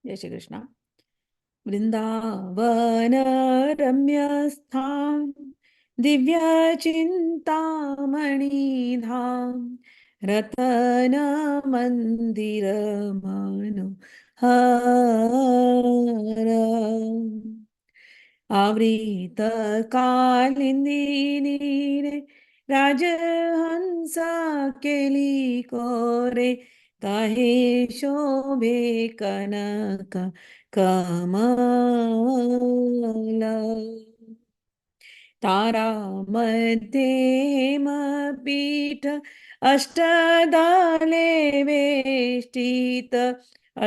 Jai Shri Krishna. Vrindavan ramya-sthāna dibya-cińtāmani dham ratana mandira manohara avrita kalindini rajahansa kelikore tahe shobhe kanaka kamala तारा मध्ये पीठ अष्टदाले वेष्टित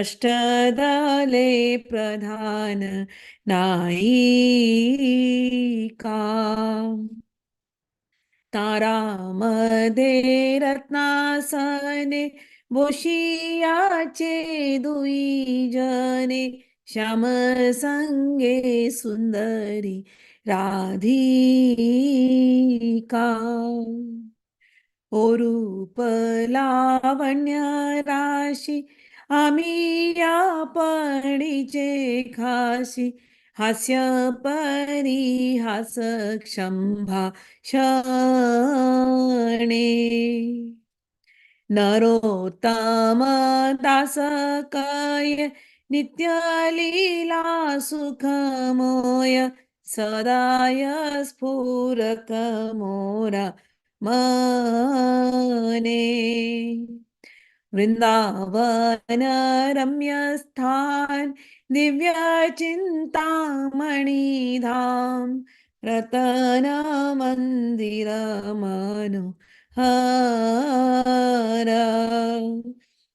अष्टदाले प्रधान नायिका तारामध्ये रत्नासने भूषियाचे दुई जने श्याम संगे सुंदरी राधिका ओ रूप लावण्य राशी आम्ही या पणीचे खाशी हास्य परिहास क्षंभा शणे नरोत्तम दास काय नित्य-लीला सुखमोय सदाय स्फुरक मोरा मने वृंदावन रम्यस्थान दिव्य-चिंतामणि धाम रतन मंदिर मनोहरा.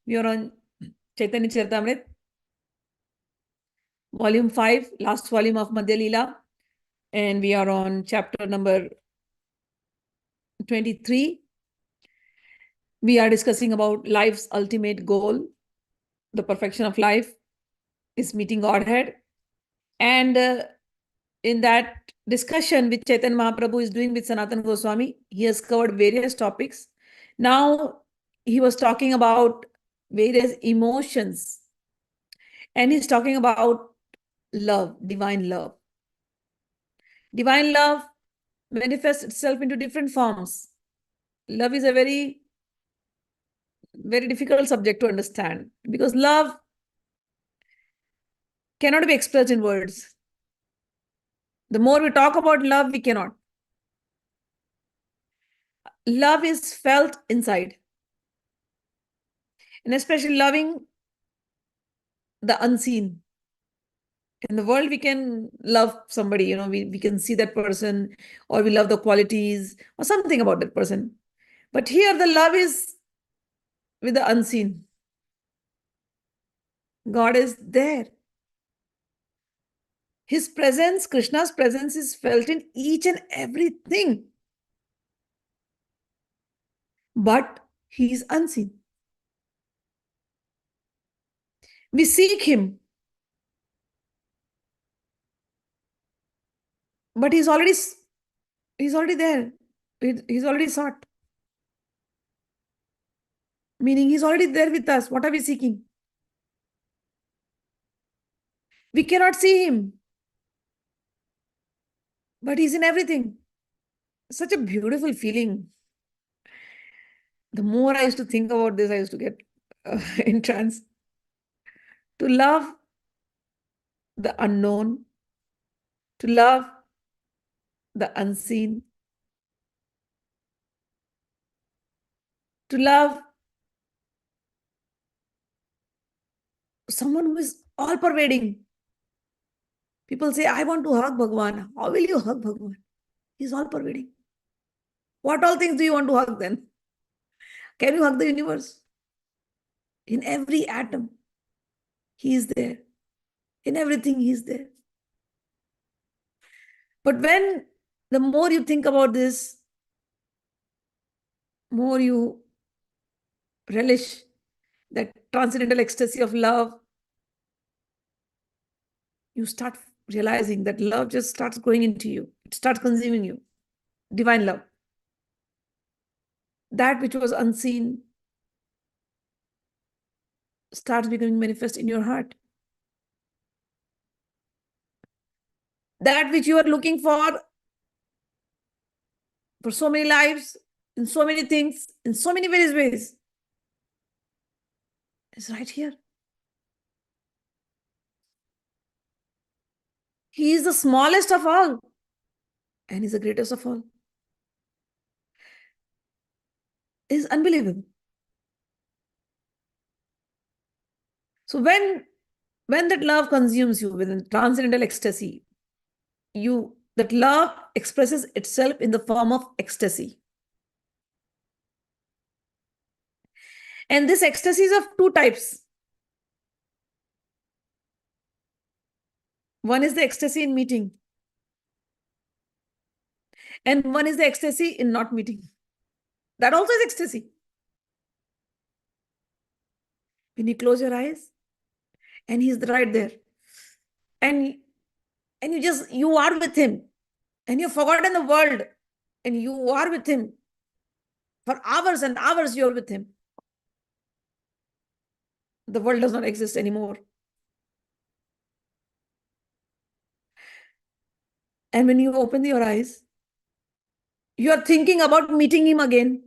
We are on Chaitanya Charitamrita, volume 5, last volume of Madhya-lila, and we are on chapter number 23. We are discussing about life's ultimate goal. The perfection of life is meeting Godhead. And in that discussion which Chaitanya Mahaprabhu is doing with Sanatana Goswami, he has covered various topics. Now he was talking about various emotions, and he's talking about love, divine love. Divine love manifests itself into different forms. Love is a very, very difficult subject to understand because love cannot be expressed in words. The more we talk about love, we cannot. Love is felt inside. And especially loving the unseen. In the world, we can love somebody, we can see that person, or we love the qualities or something about that person. But here the love is with the unseen. God is there. His presence, Krishna's presence is felt in each and everything. But he is unseen. We seek him. But he's already there. He's already sought. Meaning he's already there with us. What are we seeking? We cannot see him. But he's in everything. Such a beautiful feeling. The more I used to think about this, I used to get in trance. To love the unknown, to love the unseen, to love someone who is all pervading. People say, I want to hug Bhagwan. How will you hug Bhagwan? He's all pervading. What all things do you want to hug then? Can you hug the universe? In every atom, he is there. In everything, he is there. But when the more you think about this, more you relish that transcendental ecstasy of love, you start realizing that love just starts going into you. It starts consuming you. Divine love. That which was unseen starts becoming manifest in your heart. That which you are looking for so many lives, in so many things, in so many various ways, is right here. He is the smallest of all, and he's the greatest of all. It is unbelievable. So when that love consumes you with transcendental ecstasy, that love expresses itself in the form of ecstasy. And this ecstasy is of two types. One is the ecstasy in meeting, and one is the ecstasy in not meeting. That also is ecstasy. When you close your eyes and he's right there, and you are with him, and you've forgotten the world, and you are with him for hours and hours. You're with him. The world does not exist anymore. And when you open your eyes, you are thinking about meeting him again.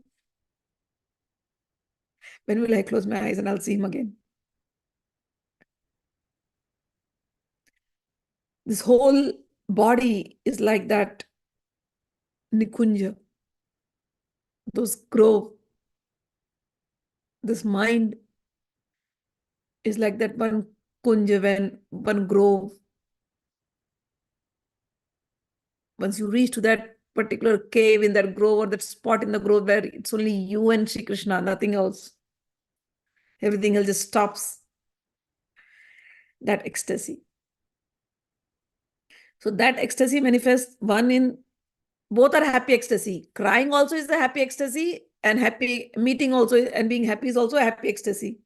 When will I close my eyes and I'll see him again? This whole body is like that nikunja, those grove. This mind is like that one kunja, one grove. Once you reach to that particular cave in that grove or that spot in the grove where it's only you and Sri Krishna, nothing else. Everything else just stops. That ecstasy. So that ecstasy manifests one in, both are happy ecstasy. Crying also is a happy ecstasy, and happy meeting also, and being happy is also a happy ecstasy.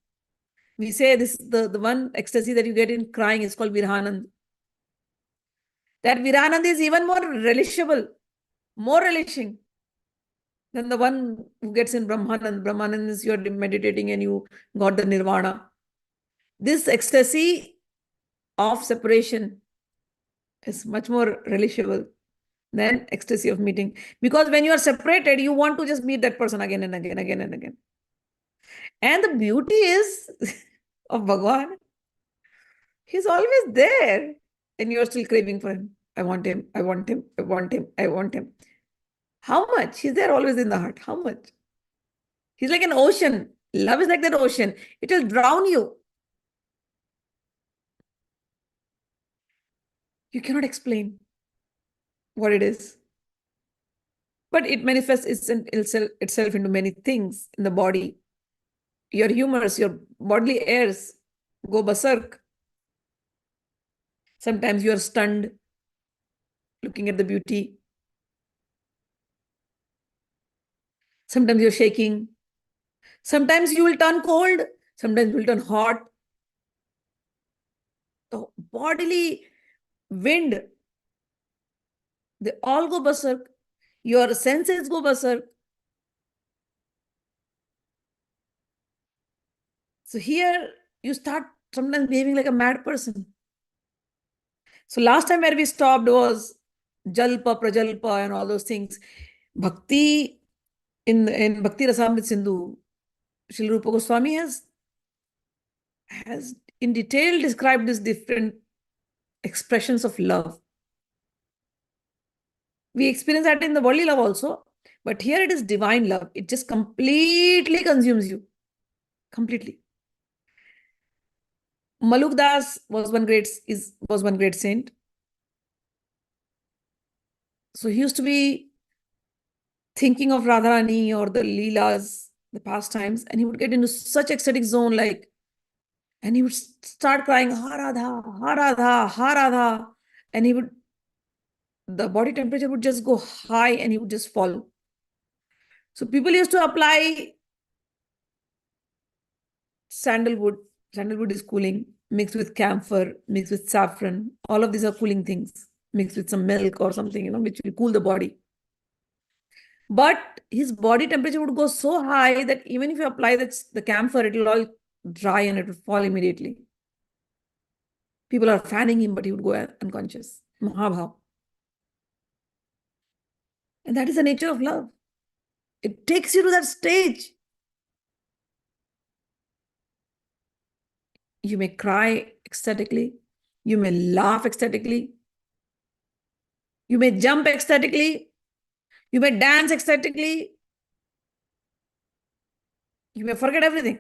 We say this, the one ecstasy that you get in crying is called Virhanand. That Virhanand is even more relishable, more relishing than the one who gets in Brahmanand. Brahmanand is you're meditating and you got the nirvana. This ecstasy of separation is much more relishable than ecstasy of meeting. Because when you are separated, you want to just meet that person again and again, again and again. And the beauty is of Bhagwan, he's always there. And you're still craving for him. I want him, I want him, I want him, I want him. How much? He's there always in the heart. How much? He's like an ocean. Love is like that ocean. It will drown you. You cannot explain what it is. But it manifests itself into many things in the body. Your humors, your bodily airs go berserk. Sometimes you are stunned looking at the beauty. Sometimes you're shaking. Sometimes you will turn cold. Sometimes you will turn hot. The bodily wind, they all go berserk. Your senses go berserk. So here you start sometimes behaving like a mad person. So last time where we stopped was jalpa, prajalpa and all those things. Bhakti, in Bhakti Rasamrit Sindhu, Sri Rupa Goswami has in detail described these different expressions of love. We experience that in the worldly love also, but here it is divine love. It just completely consumes you. Completely. Maluk Das was one great saint. So he used to be thinking of Radha Rani or the Leelas, the pastimes, and he would get into such ecstatic zone, and he would start crying, Ha Radha, Ha Radha, Ha Radha, and the body temperature would just go high and he would just fall. So people used to apply sandalwood. Sandalwood is cooling, mixed with camphor, mixed with saffron. All of these are cooling things, mixed with some milk or something, which will cool the body. But his body temperature would go so high that even if you apply the camphor, it will all dry and it will fall immediately. People are fanning him, but he would go unconscious. Mahabhav. And that is the nature of love. It takes you to that stage. You may cry ecstatically. You may laugh ecstatically. You may jump ecstatically. You may dance ecstatically. You may forget everything.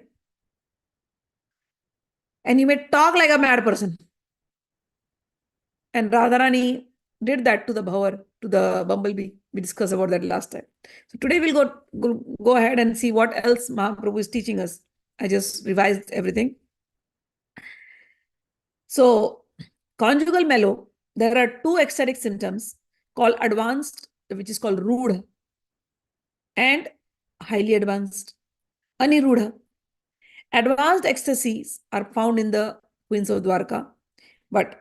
And you may talk like a mad person. And Radha Rani did that to the bhavar, to the bumblebee. We discussed about that last time. So today we'll go ahead and see what else Mahaprabhu is teaching us. I just revised everything. So conjugal mellow, there are two ecstatic symptoms called advanced, which is called rudha, and highly advanced, anirudha. Advanced ecstasies are found in the queens of Dwarka, but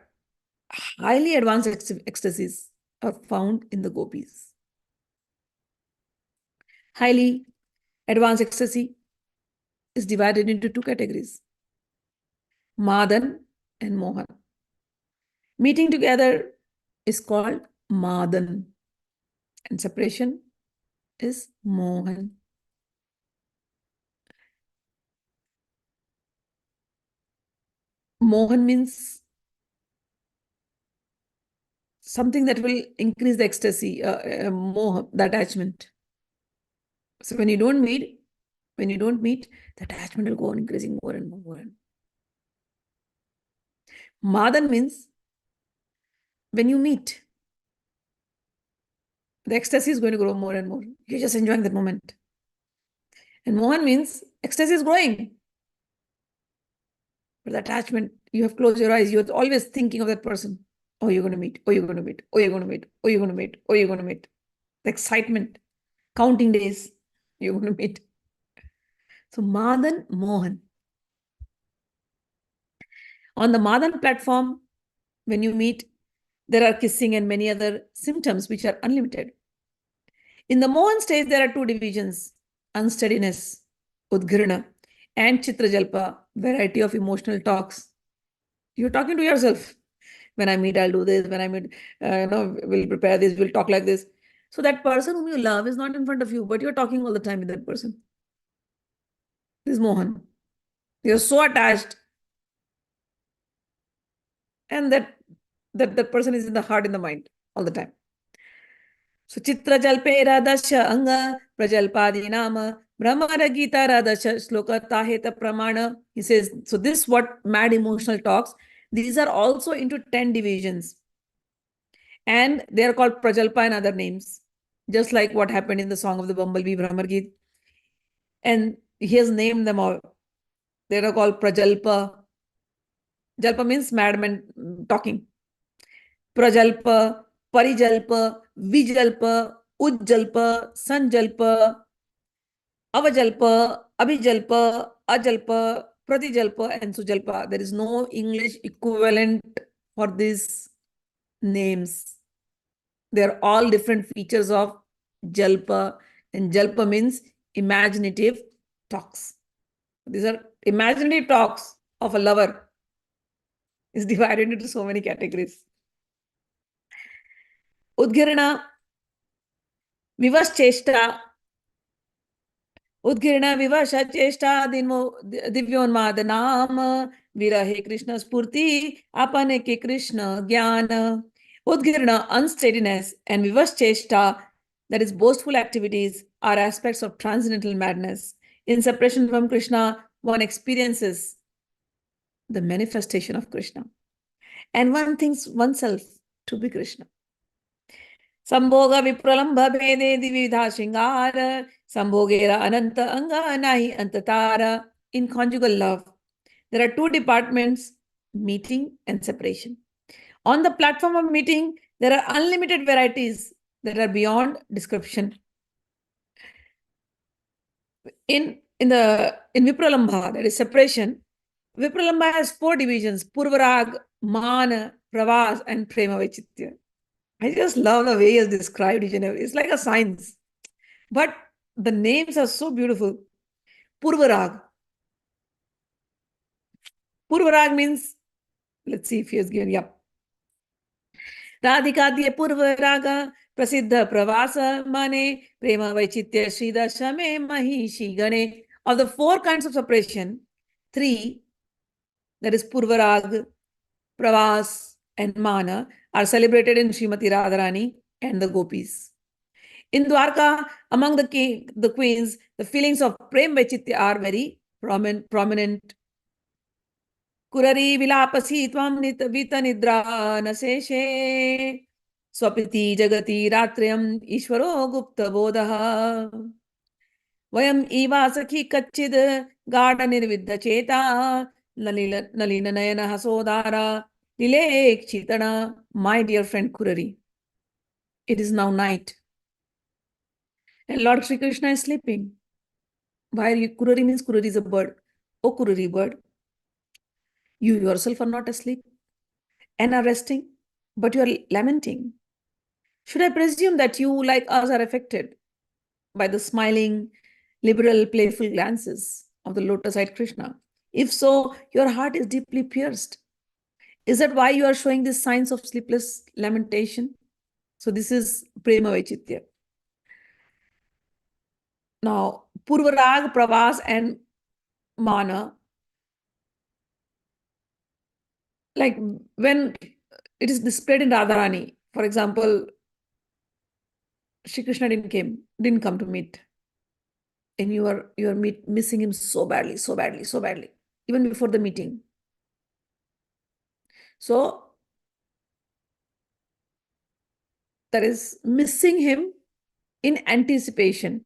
highly advanced ecstasies are found in the gopis. Highly advanced ecstasy is divided into two categories, Madan and Mohan. Meeting together is called Madan, and separation is Mohan. Mohan means something that will increase the ecstasy, moha, the attachment. So when you don't meet, the attachment will go on increasing more and more. Madan means when you meet, the ecstasy is going to grow more and more. You're just enjoying that moment. And Mohan means ecstasy is growing. But the attachment, you have closed your eyes. You're always thinking of that person. Oh, you're going to meet. Oh, you're going to meet. Oh, you're going to meet. Oh, you're going to meet. Oh, you're going to meet. The excitement, counting days, you're going to meet. So Madan, Mohan. On the Madan platform, when you meet, there are kissing and many other symptoms which are unlimited. In the Mohan stage, there are two divisions, unsteadiness, udgirna, and chitra jalpa, variety of emotional talks. You're talking to yourself. When I meet, I'll do this. When I meet, we'll prepare this, we'll talk like this. So that person whom you love is not in front of you, but you're talking all the time with that person. This is Mohan. You're so attached. And that person is in the heart, in the mind, all the time. So Chitra Jalpe Radasya Anga Prajalpadi Nama Brahmara Gita Radasya Sloka Taheta Pramana. He says, so this what mad emotional talks. These are also into 10 divisions. And they are called Prajalpa and other names. Just like what happened in the song of the Bumblebee, Brahmar Gita. And he has named them all. They are called Prajalpa. Jalpa means madman talking. Prajalpa, Parijalpa, Vijalpa, Ujjalpa, Sanjalpa, Avajalpa, Abhijalpa, Ajalpa, Pratijalpa, and Sujalpa. There is no English equivalent for these names. They are all different features of Jalpa, and Jalpa means imaginative talks. These are imaginative talks of a lover. Is divided into so many categories. Udgirana, Vivas Cheshta, Udgirana Vivasha Cheshta, Divyonmad Naam, Virahe Krishna Spurti, Apane ke Krishna Jnana. Udgirana, unsteadiness, and Vivas Cheshta, that is boastful activities, are aspects of transcendental madness. In separation from Krishna, one experiences the manifestation of Krishna. And one thinks oneself to be Krishna. Sambhoga vipralambha bhede dividha shingara, sambhogera ananta anga nahi antatara. In conjugal love, there are two departments, meeting and separation. On the platform of meeting, there are unlimited varieties that are beyond description. In Vipralambha, that is separation, Vipralambha has 4 divisions, Purvarag, Mana, Pravas, and Prema Vaichitya. I just love the way he has described each and every. It's like a science. But the names are so beautiful. Purvarag. Purvarag means, let's see if he has given, yep. Radhikadya Purvaraga, Prasiddha Pravasa Mane Prema Vaichitya Sri Dashame Mahishi Gane. Of the four kinds of separation, three, that is Purvarag, Pravas, and Mana, are celebrated in Srimati Radha Rani and the gopis. In Dwarka, among the queens, the feelings of Prem Vaichitya are very prominent. Kurari vilapasi tvam vita nidra naseshe swapiti jagati ratriyam ishvaro gupta bodha vayam eva sakhi kachid gada nirvidya cheta nalina nayana hasodara lilek chitana. My dear friend Kurari, it is now night and Lord Sri Krishna is sleeping. Why Kurari means Kurari is a bird. Oh Kurari bird, you yourself are not asleep and are resting, but you are lamenting. Should I presume that you, like us, are affected by the smiling, liberal, playful glances of the lotus-eyed Krishna? If so, your heart is deeply pierced. Is that why you are showing these signs of sleepless lamentation? So this is Prema Vaichitya. Now, Purvarag, Pravas, and Mana, like when it is displayed in Radharani, for example, Shri Krishna didn't come to meet, and you are missing him so badly, so badly, so badly, even before the meeting. So that is missing him in anticipation.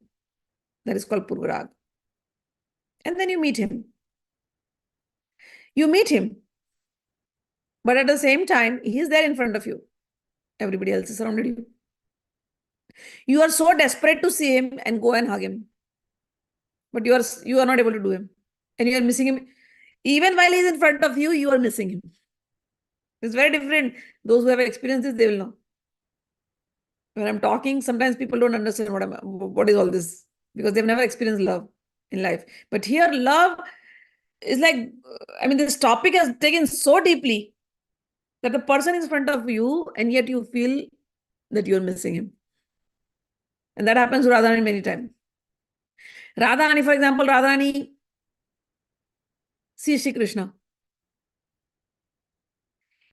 That is called Purvarag. And then you meet him. You meet him, but at the same time, he is there in front of you. Everybody else is surrounded you. You are so desperate to see him and go and hug him, but you are not able to do him, and you are missing him. Even while he is in front of you, you are missing him. It's very different. Those who have experienced this, they will know. When I'm talking, sometimes people don't understand what is all this, because they've never experienced love in life. But here, love is like, I mean, this topic has taken so deeply that the person is in front of you, and yet you feel that you're missing him. And that happens to Radharani many times. Radharani, for example, Radharani sees Shri Krishna.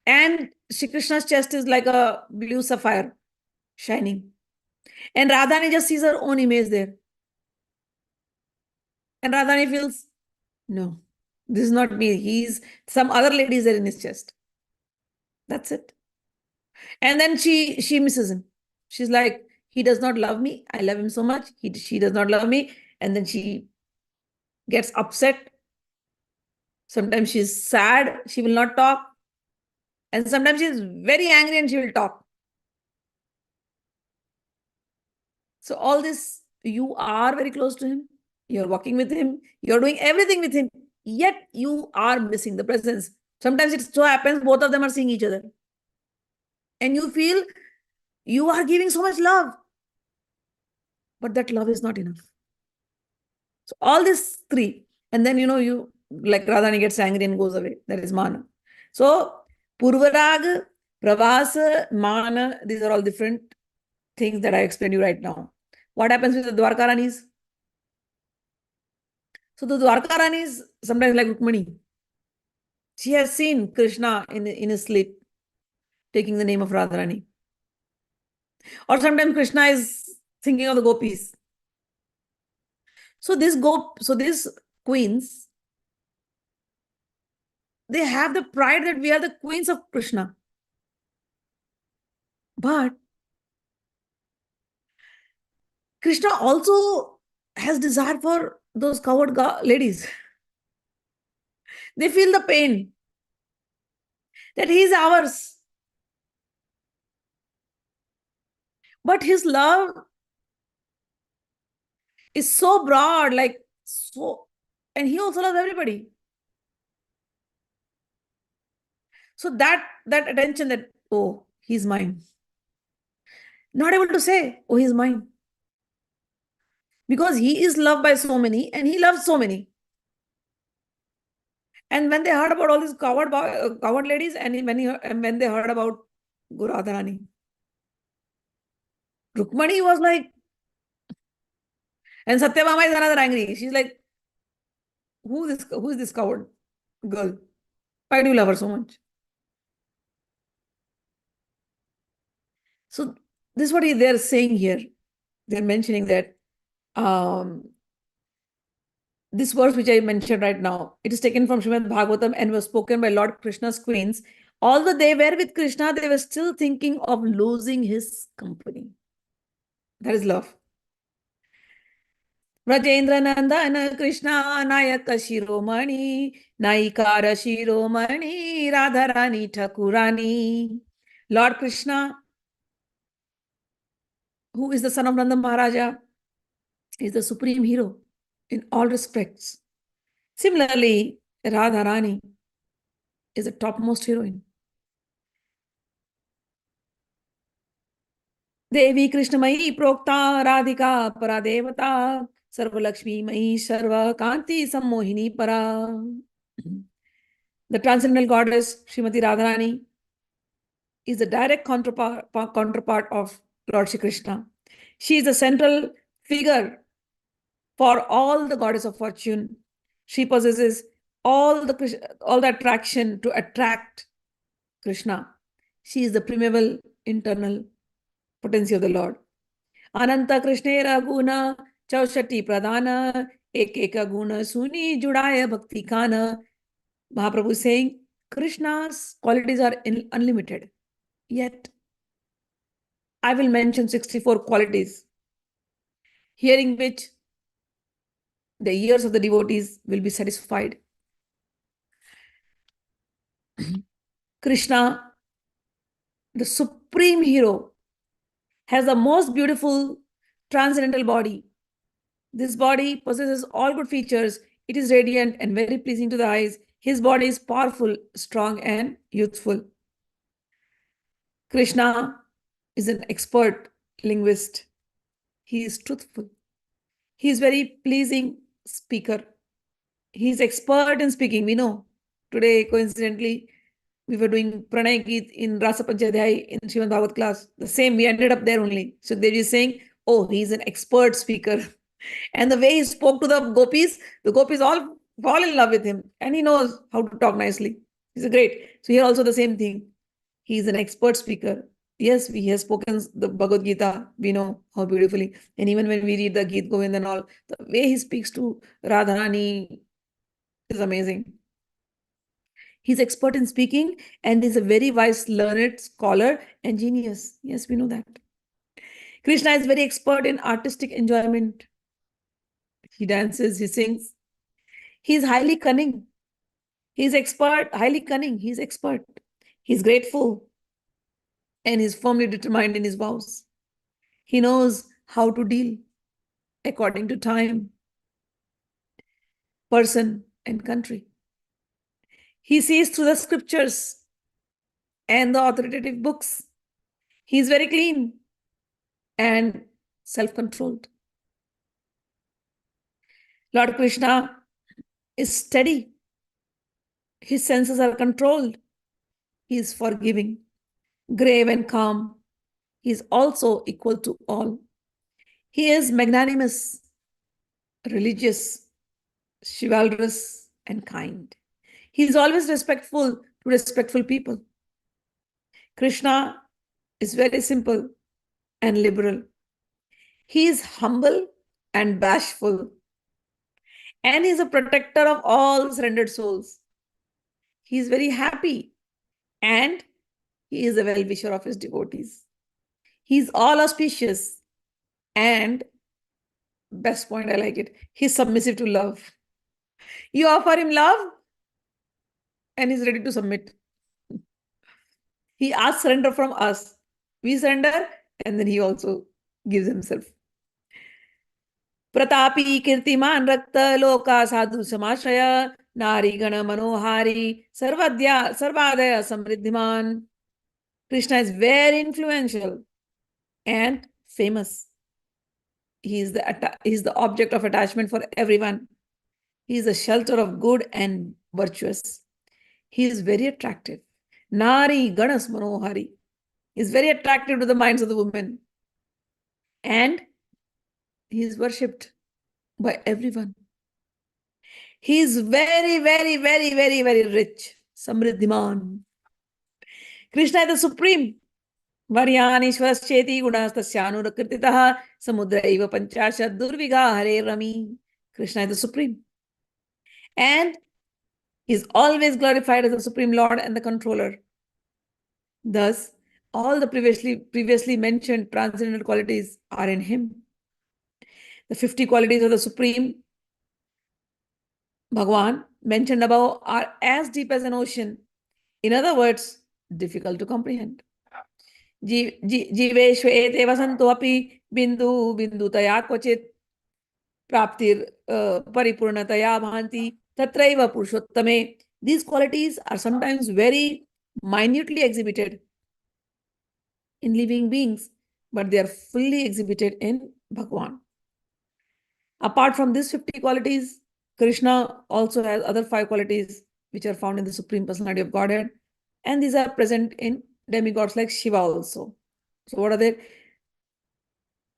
And Shri Krishna's chest is like a blue sapphire, shining. And Radharani just sees her own image there. And Radharani feels, no, this is not me. He's some other lady is there in his chest. That's it. And then she misses him. She's like, he does not love me. I love him so much. She does not love me. And then she gets upset. Sometimes she's sad. She will not talk. And sometimes she's very angry and she will talk. So all this, you are very close to him. You're walking with him. You're doing everything with him. Yet you are missing the presence. Sometimes it so happens both of them are seeing each other. And you feel you are giving so much love. But that love is not enough. So all these three. And then, you like Radhani gets angry and goes away. That is Mana. So Purvarag, Pravasa, Mana, these are all different things that I explained you right now. What happens with the Dwarka Ranis? So the Dwarka Ranis, sometimes like Rukmani, she has seen Krishna in his sleep, taking the name of Radharani. Or sometimes Krishna is thinking of the gopis. So these queens, they have the pride that we are the queens of Krishna. But Krishna also has desire for those coward ladies. They feel the pain that he is ours. But his love is so broad, and he also loves everybody. So that attention that, oh, he's mine. Not able to say, oh, he's mine. Because he is loved by so many and he loves so many. And when they heard about all these coward ladies, and when they heard about Guru Radha Rani, Rukmani was like, and Satyabhama is another angry. She's like, who is this coward girl? Why do you love her so much? So this is what they're saying here. They're mentioning that this verse which I mentioned right now, it is taken from Srimad Bhagavatam and was spoken by Lord Krishna's queens. Although they were with Krishna, they were still thinking of losing his company. That is love. Rajendra Nandana Krishna Nayaka Shiromani Naikara Shiromani Radha Rani Thakurani. Lord Krishna, who is the son of Nanda Maharaja, is the supreme hero in all respects. Similarly, Radha Rani is the topmost heroine. देवी कृष्णमयी प्रोक्ता राधिका परा देवता सर्वलक्ष्मी मयी सर्व कांति सम्मोहिनी परा. The transcendental goddess Srimati Radharani is the direct counterpart of Lord Shri Krishna. She is the central figure for all the goddess of fortune. She possesses all the attraction to attract Krishna. She is the primeval internal potency of the Lord. Ananta Krishnera Guna Chaushati Pradhana Ekeka Guna Suni Judaya Bhakti Kana. Mahaprabhu is saying Krishna's qualities are unlimited. Yet I will mention 64 qualities, hearing which the ears of the devotees will be satisfied. Krishna, the supreme hero, has the most beautiful transcendental body. This body possesses all good features. It is radiant and very pleasing to the eyes. His body is powerful, strong, and youthful. Krishna is an expert linguist. He is truthful. He is very pleasing speaker. He is expert in speaking. We know. Today, coincidentally, we were doing Pranay Geet in Rasa Panchadhyay in Srimad Bhagavad class. The same, we ended up there only. So they were saying, oh, he's an expert speaker. And the way he spoke to the gopis all fall in love with him. And he knows how to talk nicely. He's a great. So here also the same thing. He's an expert speaker. Yes, he has spoken the Bhagwad Gita. We know how beautifully. And even when we read the Geet Govind and all, the way he speaks to Radha Rani is amazing. He's expert in speaking and is a very wise, learned scholar and genius. Yes, we know that. Krishna is very expert in artistic enjoyment. He dances, he sings. He's highly cunning. He's expert, highly cunning. He's expert. He's grateful. And he's firmly determined in his vows. He knows how to deal according to time, person, and country. He sees through the scriptures and the authoritative books. He's very clean and self-controlled. Lord Krishna is steady. His senses are controlled. He is forgiving, grave and calm. He is also equal to all. He is magnanimous, religious, chivalrous, and kind. He is always respectful to respectful people. Krishna is very simple and liberal. He is humble and bashful. And he is a protector of all surrendered souls. He is very happy and he is a well-wisher of his devotees. He is all auspicious and, best point, I like it, he's submissive to love. You offer him love and he's ready to submit. He asks surrender from us. We surrender and then he also gives himself. Pratapi kirtiman rakta loka sadhu samashaya nari gana manohari sarvadaya samriddhiman. Krishna is very influential and famous. He is the object of attachment for everyone. He is the shelter of good and virtuous. He is very attractive. Nari ganas manohari. He is very attractive to the minds of the women. And he is worshipped by everyone. He is very, very, very, very, very rich. Samriddhiman. Krishna is the supreme. Varyanishvarascheti gunastasyanurakrtitah samudraiva panchashad durviga hare rami. Krishna is the supreme. And he is always glorified as the Supreme Lord and the controller. Thus, all the previously mentioned transcendental qualities are in him. The 50 qualities of the Supreme Bhagwan mentioned above are as deep as an ocean. In other words, difficult to comprehend. Jiveshve vasanto api bindu bindutaya kvachit praptir paripurnataya bhanti tatraiva purushottame. These qualities are sometimes very minutely exhibited in living beings, but they are fully exhibited in Bhagwan. Apart from these 50 qualities, Krishna also has other 5 qualities which are found in the Supreme Personality of Godhead, and these are present in demigods like Shiva also. So what are they?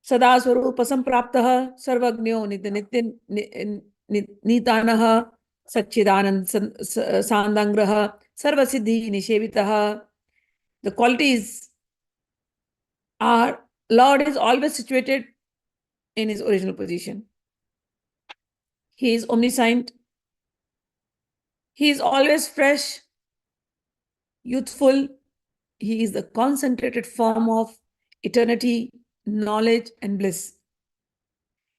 Sada Swarupa Sampraptaha Sarvagnyo Nitanaha Satchidanand Sandangraha Sarvasiddhi Nishevitaha. The qualities are Lord is always situated in his original position. He is omniscient. He is always fresh, youthful. He is the concentrated form of eternity, knowledge, and bliss.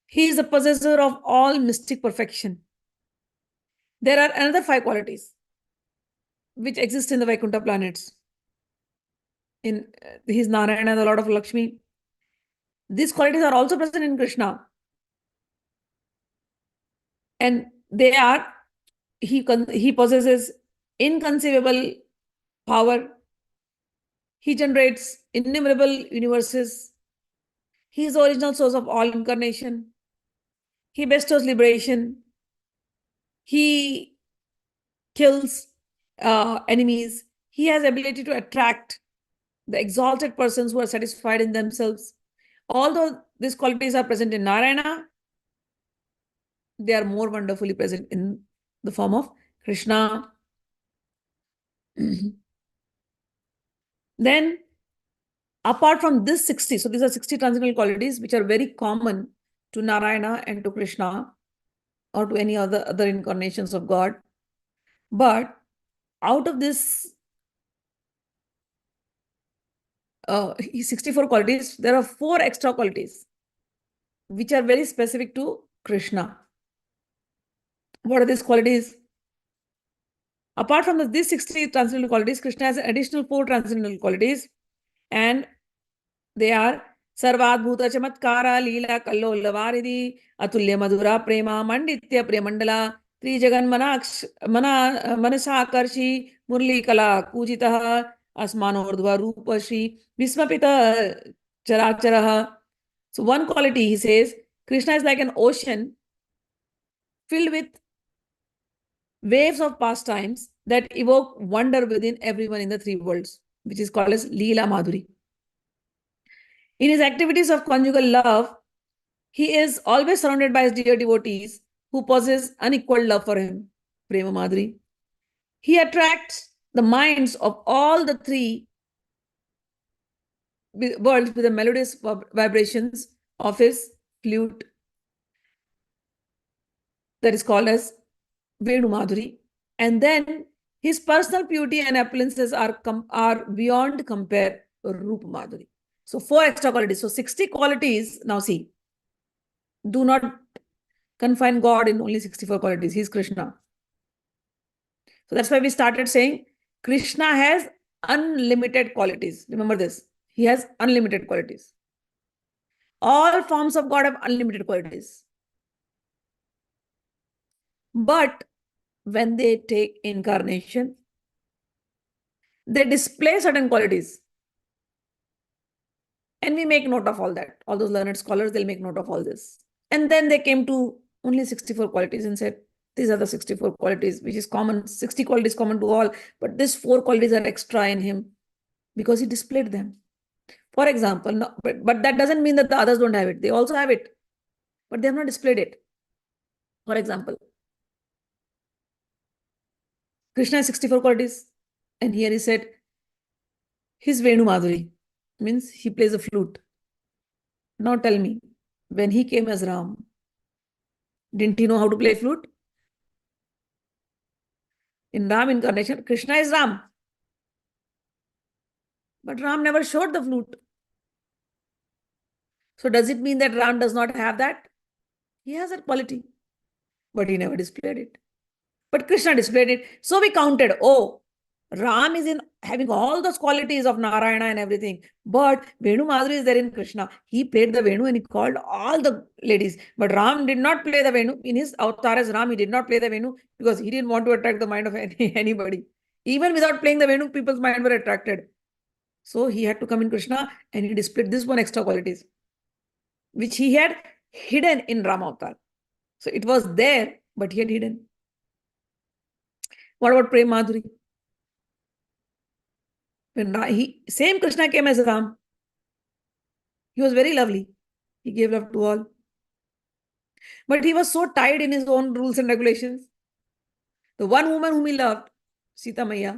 He is the possessor of all mystic perfection. There are another 5 qualities which exist in the Vaikuntha planets. In his Narayana, the Lord of Lakshmi. These qualities are also present in Krishna. And they are, he possesses inconceivable power. He generates innumerable universes. He is the original source of all incarnation. He bestows liberation. He kills enemies. He has ability to attract the exalted persons who are satisfied in themselves. Although these qualities are present in Narayana, they are more wonderfully present in the form of Krishna. Then, apart from this 60, so these are 60 transcendental qualities which are very common to Narayana and to Krishna or to any other incarnations of God. But out of this 64 qualities, there are 4 extra qualities which are very specific to Krishna. What are these qualities? Apart from these 60 transcendental qualities, Krishna has additional 4 transcendental qualities, and they are Sarvadbhuta Chamatkara Lila Kallola Varidi Atulya Madhura Prema Manditya Premandala Trijagan Manasa Karshi Murli Kala Kujitaha Asmanordhva Rupa Shri Vismapita Characharaha. So one quality, he says, Krishna is like an ocean filled with waves of pastimes that evoke wonder within everyone in the 3 worlds, which is called as Leela Madhuri. In his activities of conjugal love, he is always surrounded by his dear devotees who possess unequaled love for him, Prema Madhuri. He attracts the minds of all the 3 worlds with the melodious vibrations of his flute, that is called as Venu Madhuri. And then his personal beauty and appearances are beyond compare, Rupa Madhuri. So 4 extra qualities. So 60 qualities. Now see, do not confine God in only 64 qualities. He is Krishna. So that's why we started saying Krishna has unlimited qualities. Remember this. He has unlimited qualities. All forms of God have unlimited qualities. But when they take incarnation, they display certain qualities. And we make note of all that. All those learned scholars, they'll make note of all this. And then they came to only 64 qualities and said, these are the 64 qualities, which is common. 60 qualities common to all. But these 4 qualities are extra in him because he displayed them. For example, no, but that doesn't mean that the others don't have it. They also have it, but they have not displayed it. For example, Krishna has 64 qualities, and here he said his Venu Madhuri means he plays a flute. Now tell me, when he came as Ram, didn't he know how to play flute? In Ram incarnation, Krishna is Ram. But Ram never showed the flute. So does it mean that Ram does not have that? He has that quality, but he never displayed it. But Krishna displayed it. So we counted, oh, Ram is in having all those qualities of Narayana and everything. But Venu Madhuri is there in Krishna. He played the Venu and he called all the ladies. But Ram did not play the Venu. In his avatar as Ram, he did not play the Venu because he didn't want to attract the mind of anybody. Even without playing the Venu, people's mind were attracted. So he had to come in Krishna and he displayed this one extra qualities, which he had hidden in Rama avatar. So it was there, but he had hidden. What about Prem Madhuri? When same Krishna came as Ram, he was very lovely. He gave love to all. But he was so tied in his own rules and regulations. The one woman whom he loved, Sita Maya,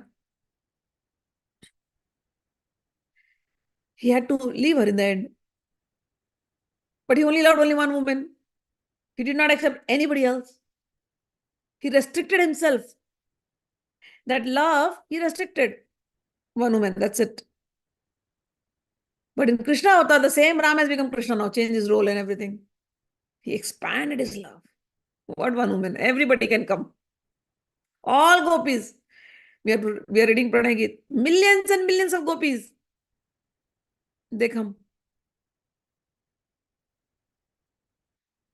he had to leave her in the end. But he only loved only one woman. He did not accept anybody else. He restricted himself. That love, he restricted. One woman, that's it. But in Krishna avatar, the same Ram has become Krishna now, changed his role and everything. He expanded his love. What one woman? Everybody can come. All gopis. We are reading Pranay Gita. Millions and millions of gopis. They come.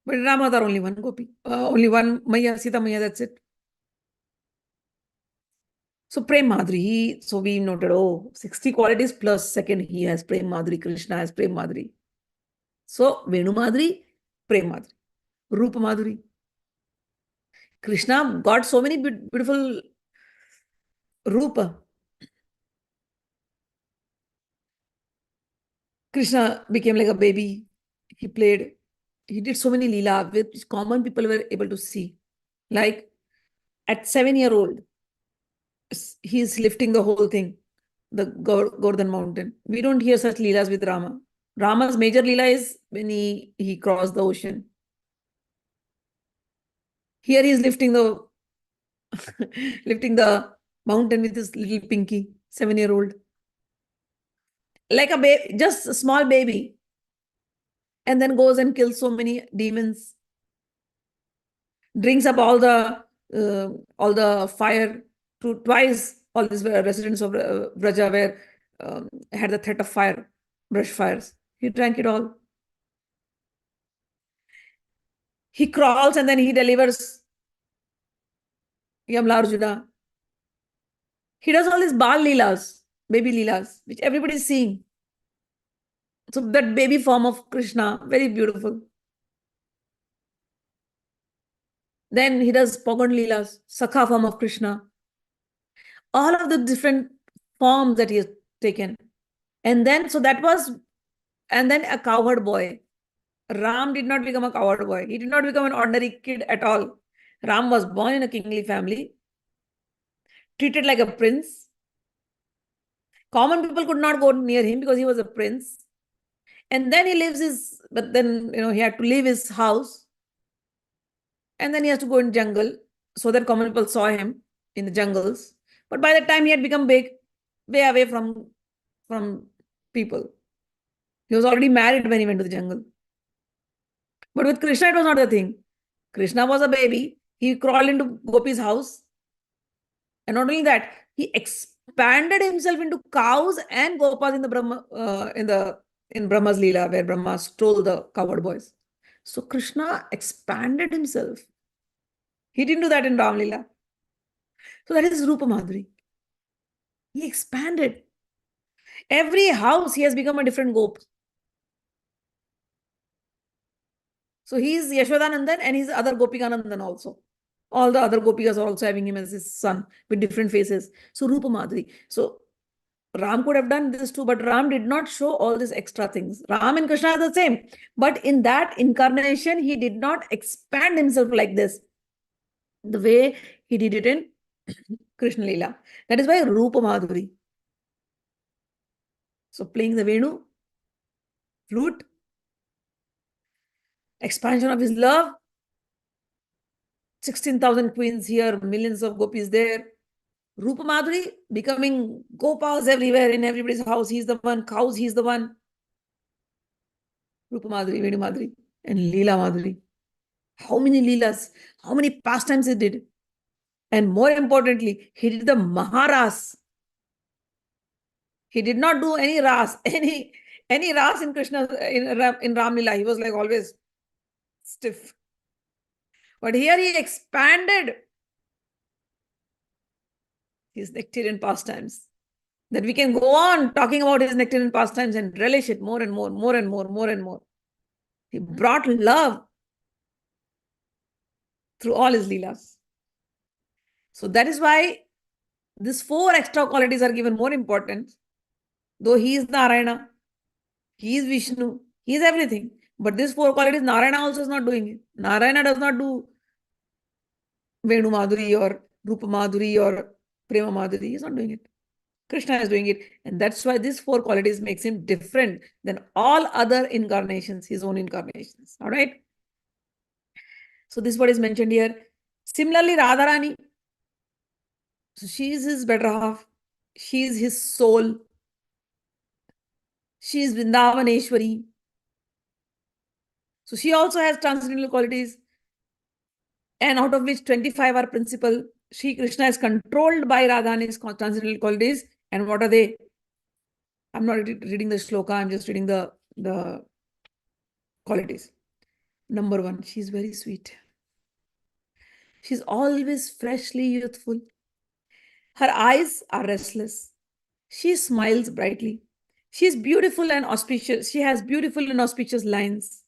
But in Rama, only one gopi. Only one Maya, Sita Maya, that's it. So Prem Madhuri, so we noted, 60 qualities plus second he has Prem Madhuri, Krishna has Prem Madhuri. So Venu Madhuri, Prem Madhuri. Rupa Madhuri. Krishna got so many beautiful Rupa. Krishna became like a baby. He played. He did so many lila which common people were able to see. Like at 7-year-old, he is lifting the whole thing, the Govardhan mountain. We don't hear such leelas with Rama. Rama's major leela is when he crossed the ocean. Here he is lifting the lifting the mountain with his little pinky, 7-year-old. Like a baby, just a small baby. And then goes and kills so many demons. Drinks up all the fire. Twice all these residents of Braja were had the threat of fire, brush fires. He drank it all. He crawls and then he delivers Yamla Arjuna. He does all these Bal Leelas, baby Leelas, which everybody is seeing. So that baby form of Krishna, very beautiful. Then he does Pagan Leelas, Sakha form of Krishna. All of the different forms that he has taken. And then, and then a cowherd boy. Ram did not become a cowherd boy. He did not become an ordinary kid at all. Ram was born in a kingly family, treated like a prince. Common people could not go near him because he was a prince. And then he he had to leave his house. And then he has to go in jungle so that common people saw him in the jungles. But by the time he had become big, way away from people. He was already married when he went to the jungle. But with Krishna, it was not the thing. Krishna was a baby. He crawled into Gopi's house. And not only that, he expanded himself into cows and Gopas in the in Brahma's Leela, where Brahma stole the cowherd boys. So Krishna expanded himself. He didn't do that in Ram Leela. So that is Rupa Madhuri. He expanded. Every house, he has become a different gop. So he is Yashodanandan and he's other Gopikanandan also. All the other Gopikas are also having him as his son with different faces. So Rupa Madhuri. So Ram could have done this too, but Ram did not show all these extra things. Ram and Krishna are the same. But in that incarnation, he did not expand himself like this, the way he did it in Krishna Lila. That is why Rupa Madhuri. So playing the Venu, flute, expansion of his love, 16,000 queens here, millions of gopis there. Rupa Madhuri becoming gopas everywhere in everybody's house. He's the one. Cows, he's the one. Rupa Madhuri, Venu Madhuri, and Leela Madhuri. How many Leelas, how many pastimes he did. And more importantly, he did the Maharas. He did not do any ras, any ras in Krishna, in Ram Lila. He was like always stiff. But here he expanded his nectarian pastimes. That we can go on talking about his nectarian pastimes and relish it more and more, more and more, more and more. He brought love through all his Leelas. So that is why these 4 extra qualities are given more importance. Though he is Narayana, he is Vishnu, he is everything. But these 4 qualities, Narayana also is not doing it. Narayana does not do Venu Madhuri or Rupa Madhuri or Prema Madhuri. He is not doing it. Krishna is doing it. And that's why these 4 qualities makes him different than all other incarnations, his own incarnations. All right. So this is what is mentioned here. Similarly, Radha Rani. So she is his better half. She is his soul. She is Vrindavaneshwari. So she also has transcendental qualities, and out of which 25 are principal. Sri Krishna is controlled by Radhani's transcendental qualities. And what are they? I'm not reading the shloka, I'm just reading the qualities. Number 1, she's very sweet. She's always freshly youthful. Her eyes are restless. She smiles brightly. She's beautiful and auspicious. She has beautiful and auspicious lines.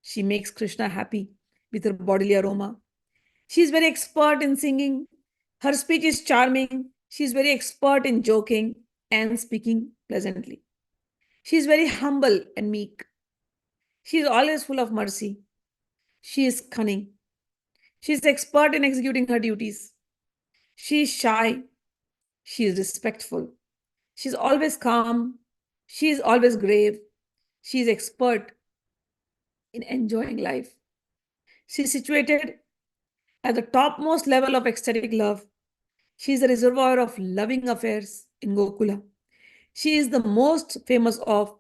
She makes Krishna happy with her bodily aroma. She is very expert in singing. Her speech is charming. She is very expert in joking and speaking pleasantly. She is very humble and meek. She is always full of mercy. She is cunning. She is expert in executing her duties. She is shy. She is respectful. She is always calm. She is always grave. She is expert in enjoying life. She is situated at the topmost level of ecstatic love. She is a reservoir of loving affairs in Gokula. She is the most famous of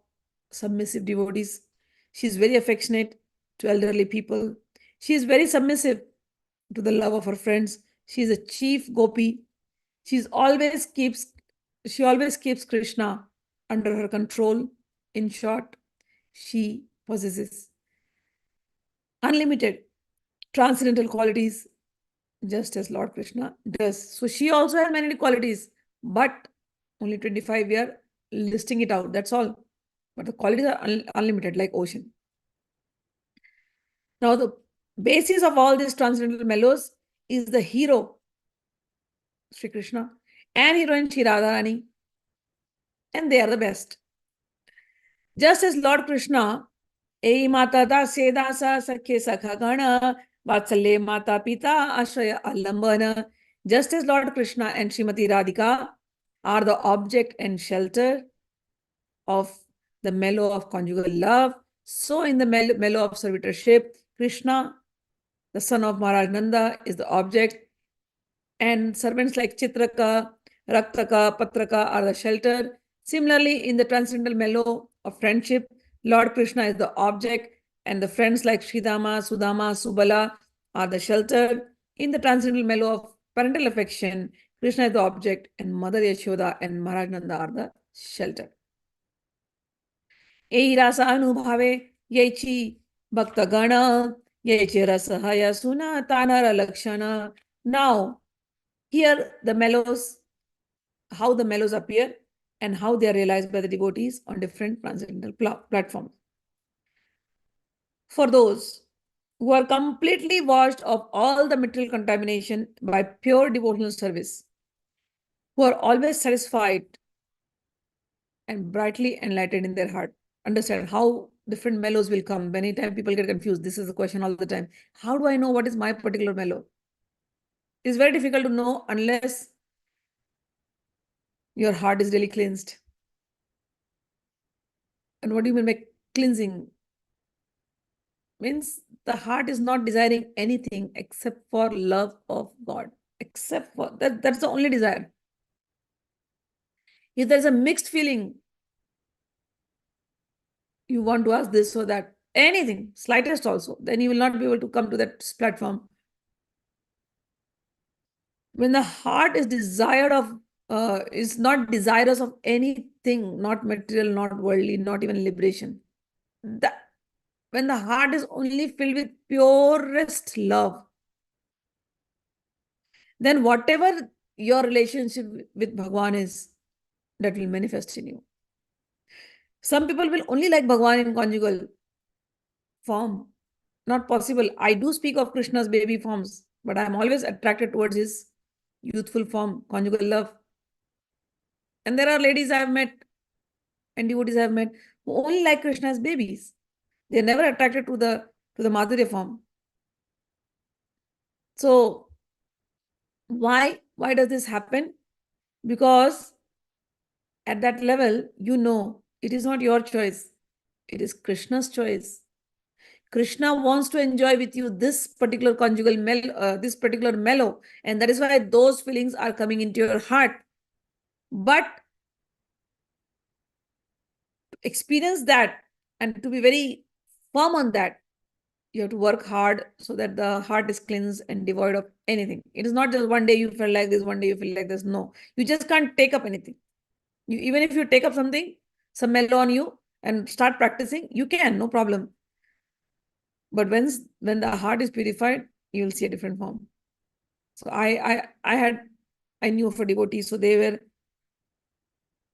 submissive devotees. She is very affectionate to elderly people. She is very submissive to the love of her friends. She is a chief gopi. She always keeps Krishna under her control. In short, she possesses unlimited transcendental qualities, just as Lord Krishna does. So she also has many qualities, but only 25 we are listing it out. That's all. But the qualities are unlimited, like ocean. Now, the basis of all these transcendental mellows is the hero, Sri Krishna, and heroine Sri Radha Rani, and they are the best. Just as Lord Krishna, Ei Mata Dasya Dasa Sakhe Sakha Gana, Vatsalye Mata Pita Ashraya Alambana, just as Lord Krishna and Srimati Radhika are the object and shelter of the mellow of conjugal love, so in the mellow of servitorship, Krishna, the son of Maharaj Nanda, is the object, and servants like Chitraka, Raktaka, Patraka are the shelter. Similarly, in the transcendental mellow of friendship, Lord Krishna is the object, and the friends like Sridhama, Sudama, Subala are the shelter. In the transcendental mellow of parental affection, Krishna is the object, and Mother Yashoda and Maharaj Nanda are the shelter. Ei rasa anubhave yechi bhakta gana yechi rasahaya suna tanara lakshana. Now, here the mellows, how the mellows appear and how they are realized by the devotees on different transcendental platforms. For those who are completely washed of all the material contamination by pure devotional service, who are always satisfied and brightly enlightened in their heart. Understand how different mellows will come. Many times people get confused. This is the question all the time. How do I know what is my particular mellow? It's very difficult to know unless your heart is really cleansed. And what do you mean by cleansing? Means the heart is not desiring anything except for love of God. Except for that, that's the only desire. If there's a mixed feeling, you want to ask this or that, anything, slightest also, then you will not be able to come to that platform. When the heart is desired of, is not desirous of anything, not material, not worldly, not even liberation. That when the heart is only filled with purest love, then whatever your relationship with Bhagwan is, that will manifest in you. Some people will only like Bhagwan in conjugal form. Not possible. I do speak of Krishna's baby forms, but I'm always attracted towards his youthful form, conjugal love. And there are ladies I've met and devotees I've met who only like Krishna as babies. They're never attracted to the Madhurya form. So why does this happen? Because at that level, you know, it is not your choice. It is Krishna's choice. Krishna wants to enjoy with you this particular conjugal this particular mellow, and that is why those feelings are coming into your heart. But to experience that and to be very firm on that, you have to work hard so that the heart is cleansed and devoid of anything. It is not just one day you feel like this, one day you feel like this. No, you just can't take up anything. Even if you take up something, some mellow on you and start practicing, you can, no problem. But when the heart is purified, you will see a different form. So I knew of a devotee, so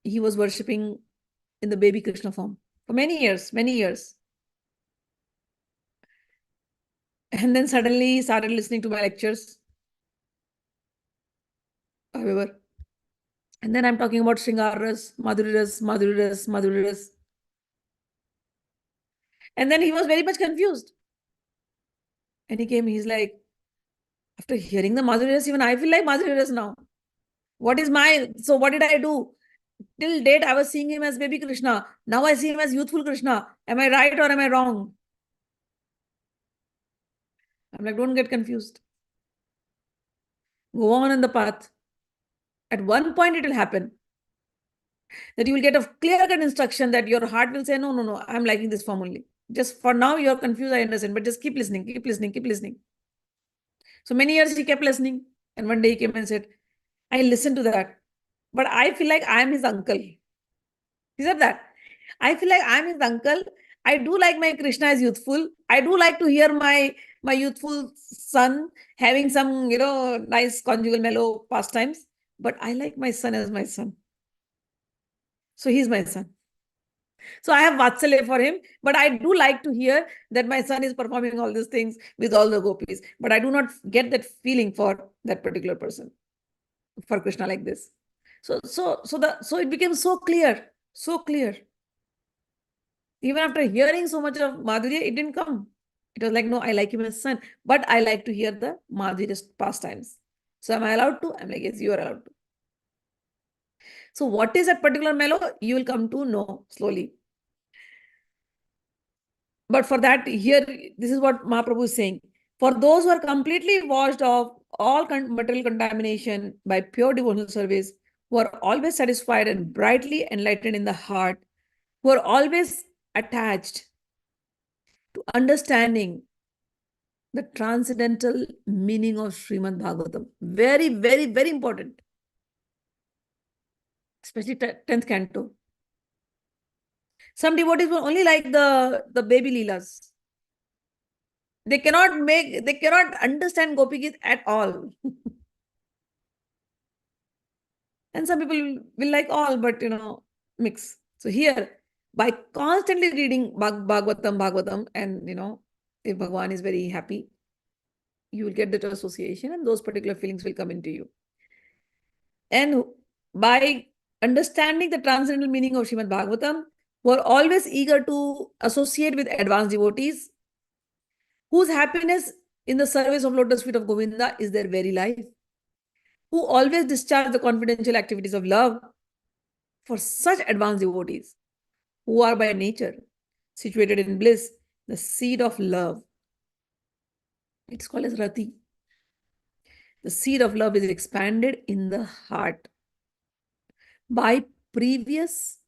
he was worshipping in the baby Krishna form for many years, many years. And then suddenly he started listening to my lectures. However, and then I'm talking about Shringar Ras, Madhuri Ras, Madhuri Ras, Madhuri Ras. And then he was very much confused. And he came, he's like, after hearing the Madhuri Ras, even I feel like Madhuri Ras now. So what did I do? Till date, I was seeing him as baby Krishna. Now I see him as youthful Krishna. Am I right or am I wrong? I'm like, don't get confused. Go on in the path. At one point, it will happen that you will get a clear-cut instruction that your heart will say, no, I'm liking this form only. Just for now, you're confused, I understand, but just keep listening, keep listening, keep listening. So many years he kept listening. And one day he came and said, I listened to that, but I feel like I'm his uncle. He said that. I feel like I'm his uncle. I do like my Krishna as youthful. I do like to hear my youthful son having some, nice conjugal mellow pastimes. But I like my son as my son. So he's my son. So I have Vatsalya for him, but I do like to hear that my son is performing all these things with all the gopis. But I do not get that feeling for that particular person, for Krishna like this. So it became so clear, so clear. Even after hearing so much of Madhurya, it didn't come. It was like, no, I like him as son, but I like to hear the Madhurya pastimes. So am I allowed to? I'm like, yes, you are allowed to. So what is that particular mellow? You will come to know slowly. But for that, here, this is what Mahaprabhu is saying. For those who are completely washed off all material contamination by pure devotional service, who are always satisfied and brightly enlightened in the heart, who are always attached to understanding the transcendental meaning of Srimad Bhagavatam. Very, very, very important. Especially 10th canto. Some devotees will only like the baby leelas. They cannot understand Gopi Geet at all. And some people will like all, but mix. So here, by constantly reading Bhagavatam, and if Bhagwan is very happy, you will get that association and those particular feelings will come into you. And by understanding the transcendental meaning of Srimad Bhagavatam, who are always eager to associate with advanced devotees, whose happiness in the service of lotus feet of Govinda is their very life, who always discharge the confidential activities of love. For such advanced devotees, who are by nature situated in bliss, the seed of love, it's called as Rati. The seed of love is expanded in the heart by previous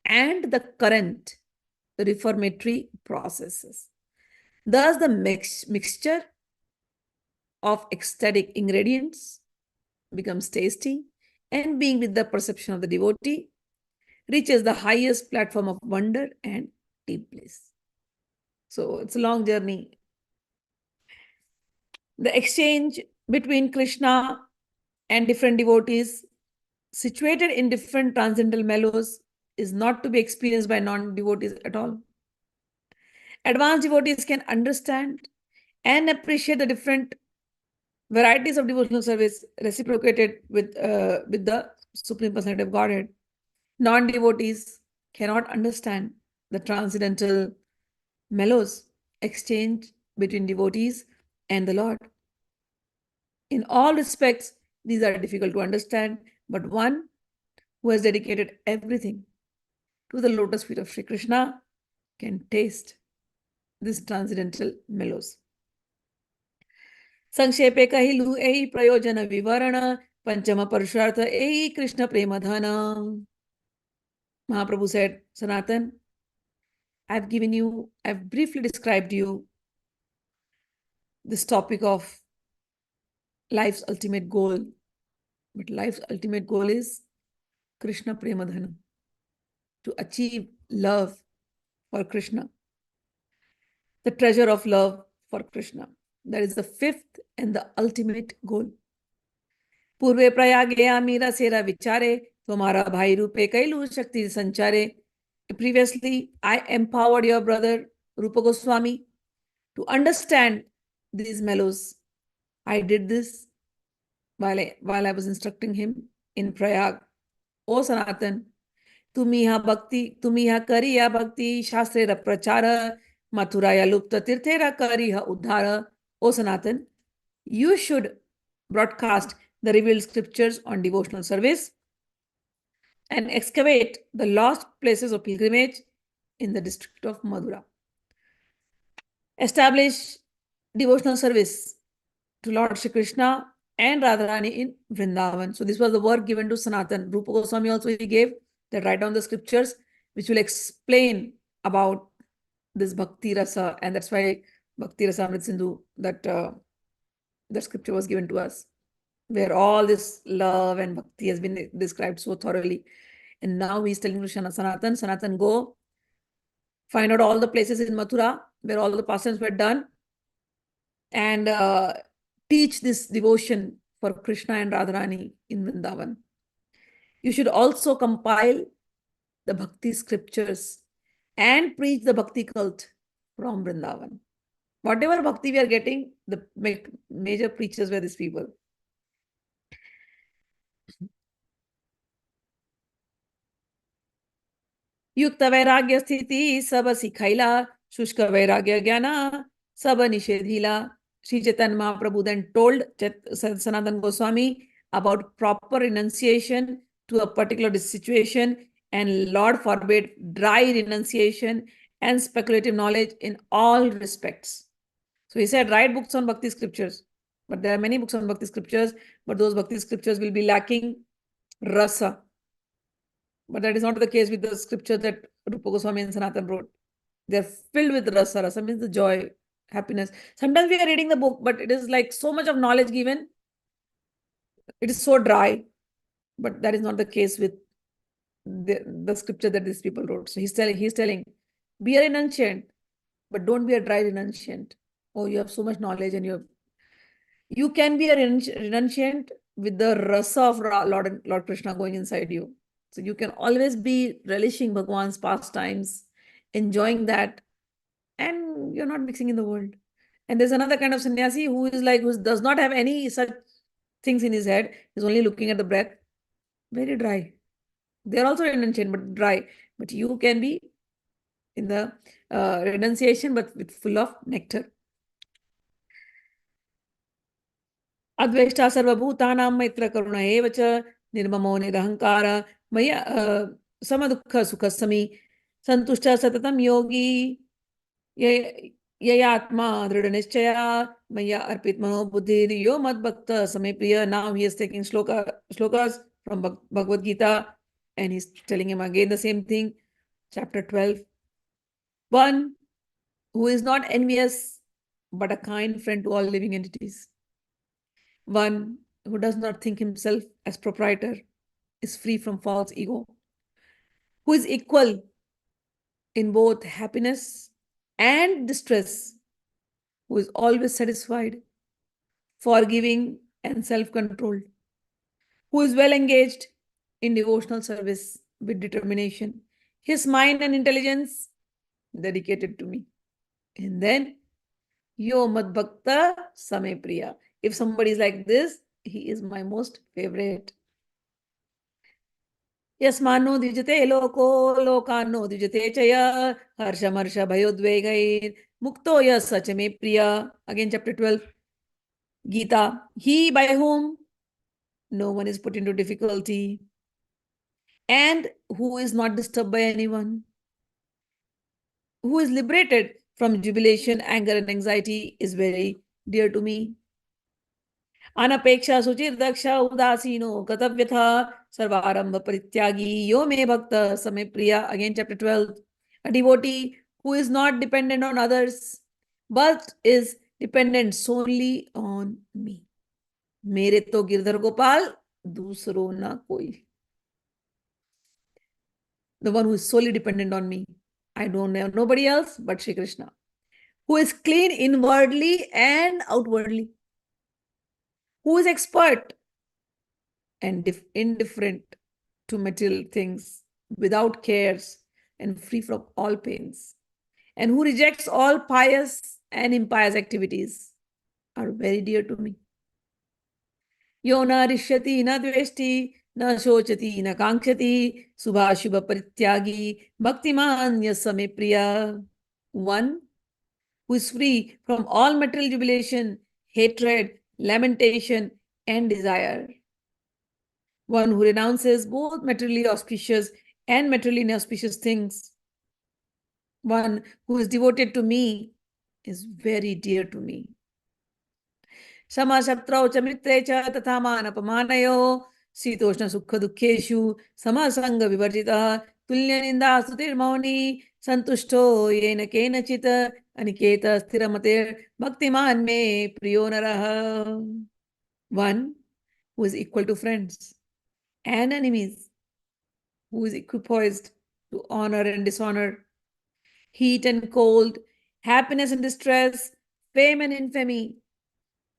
and the current reformatory processes. Thus, the mixture of ecstatic ingredients becomes tasty, and being with the perception of the devotee, reaches the highest platform of wonder and deep bliss. So it's a long journey. The exchange between Krishna and different devotees situated in different transcendental mellows is not to be experienced by non-devotees at all. Advanced devotees can understand and appreciate the different varieties of devotional service reciprocated with the Supreme Personality of Godhead. Non-devotees cannot understand the transcendental mellows exchange between devotees and the Lord. In all respects, these are difficult to understand, but one who has dedicated everything to the lotus feet of Sri Krishna can taste this transcendental mellows. संक्षेपे कहिलु एहि प्रयोजन विवरण पंचम पुरुषार्थ एहि Krishna प्रेमधन. Mahaprabhu said, Sanatan, I've briefly described you this topic of life's ultimate goal. But life's ultimate goal is Krishna Premadhana, to achieve love for Krishna, the treasure of love for Krishna. That is the fifth and the ultimate goal. Purve prayage amira sera vichare, tomara bhai rupe kailu shakti sanchare. Previously, I empowered your brother Rupa Goswami to understand these mellows. I did this while I was instructing him in Prayag. O Sanatan, तुम्ही हा करी या भक्ती शास्त्रेर प्रचार मथुराया लुप्त तीर्थेरा करी हा उद्धार. O Sanatan, you should broadcast the revealed scriptures on devotional service and excavate the lost places of pilgrimage in the district of Madura. Establish devotional service to Lord Shri Krishna and Radha Rani in Vrindavan. So this was the work given to Sanatan. Rupa Goswami also he gave that write down the scriptures which will explain about this Bhakti Rasa, and that's why Bhakti Rasa Amrit Sindhu, that scripture was given to us, where all this love and bhakti has been described so thoroughly. And now he's telling Sanatan, go find out all the places in Mathura where all the pastimes were done and teach this devotion for Krishna and Radharani in Vrindavan. You should also compile the bhakti scriptures and preach the bhakti cult from Vrindavan. Whatever bhakti we are getting, the major preachers were these people. युक्त वैराग्य स्थिति सब सिखाइला, शुष्क वैराग्य ज्ञाना सब निषेधिला. Sri Chaitanya Mahaprabhu then told Sanatana Goswami about proper renunciation to a particular situation, and Lord forbade dry renunciation and speculative knowledge in all respects. So he said, write books on bhakti scriptures, but there are many books on bhakti scriptures, but those bhakti scriptures will be lacking rasa. But that is not the case with the scripture that Rupa Goswami and Sanatan wrote. They're filled with rasa. Rasa means the joy, happiness. Sometimes we are reading the book, but it is like so much of knowledge given. It is so dry. But that is not the case with the scripture that these people wrote. So he's telling, be a renunciant, but don't be a dry renunciant. Oh, you have so much knowledge and you can be a renunciant with the rasa of Lord Krishna going inside you. So you can always be relishing Bhagwan's pastimes, enjoying that, and you're not mixing in the world. And there's another kind of sannyasi who does not have any such things in his head. He's only looking at the breath. Very dry. They're also renunciant, but dry. But you can be in the renunciation, but with full of nectar. Advaishta sarvabhutanam maitra karuna eva cha nirmamo nirahankara maya samadukha sukhasami santushta satatam yogi yayatma dhrida nischaya maya arpit mano buddhi yo mad bhakta same priya. Now he is taking slokas from Bhagwad Gita, and he's telling him again the same thing. Chapter 12. One who is not envious, but a kind friend to all living entities. One who does not think himself as proprietor, is free from false ego, who is equal in both happiness and distress, who is always satisfied, forgiving, and self-controlled, who is well engaged in devotional service with determination, his mind and intelligence dedicated to me. And then, Yo Mad Bhakta Same Priya. If somebody is like this, he is my most favorite. Yasmano dijate loko lokano dijate chaya harsha marsha bhayodvegair mukto ya sachame priya. Again, chapter 12, Gita. He by whom no one is put into difficulty and who is not disturbed by anyone, who is liberated from jubilation, anger, and anxiety is very dear to me. अनपेक्षा सुचिर दक्ष उदासीनो गतव्यथा सर्वारंभ परित्यागी यो मे भक्त समय प्रिया. Again, chapter 12. A devotee who is not dependent on others but is dependent solely on me. मेरे तो गिरधर गोपाल दूसरो ना कोई. The one who is solely dependent on me. I don't know nobody else but Shri Krishna, who is clean inwardly and outwardly, who is expert and indifferent to material things, without cares and free from all pains, and who rejects all pious and impious activities, are very dear to me. Yo na rishyati na dveshti na shochati na kankshati subhashubha parityagi bhaktiman yasame priya. One who is free from all material jubilation, hatred, lamentation, and desire. One who renounces both materially auspicious and materially inauspicious things. One who is devoted to me is very dear to me. Samashatrau cha mitre cha tatha manapamanayo sitoshna sukha dukkheshu samasanga vivarjita tulya ninda stutir mauni santushto yena kenachita aniketa stiramate bhaktiman me priyo naraha. One who is equal to friends and enemies, who is equipoised to honor and dishonor, heat and cold, happiness and distress, fame and infamy,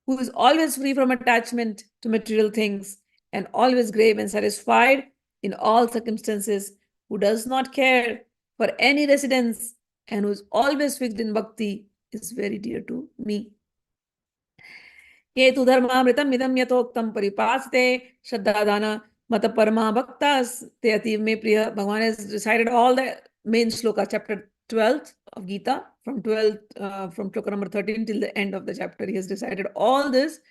who is always free from attachment to material things and always grave and satisfied in all circumstances, who does not care for any residence and who is always fixed in bhakti, is very dear to me. ये तु धर्मामृतम इदम यथोक्तम परिपासते श्रद्धादाना mata parama bhaktas te ativ me priya. Bhagavan has recited all the main shloka, chapter 12 of Gita, from 12 from shloka number 13 till the end of the chapter. He has recited all this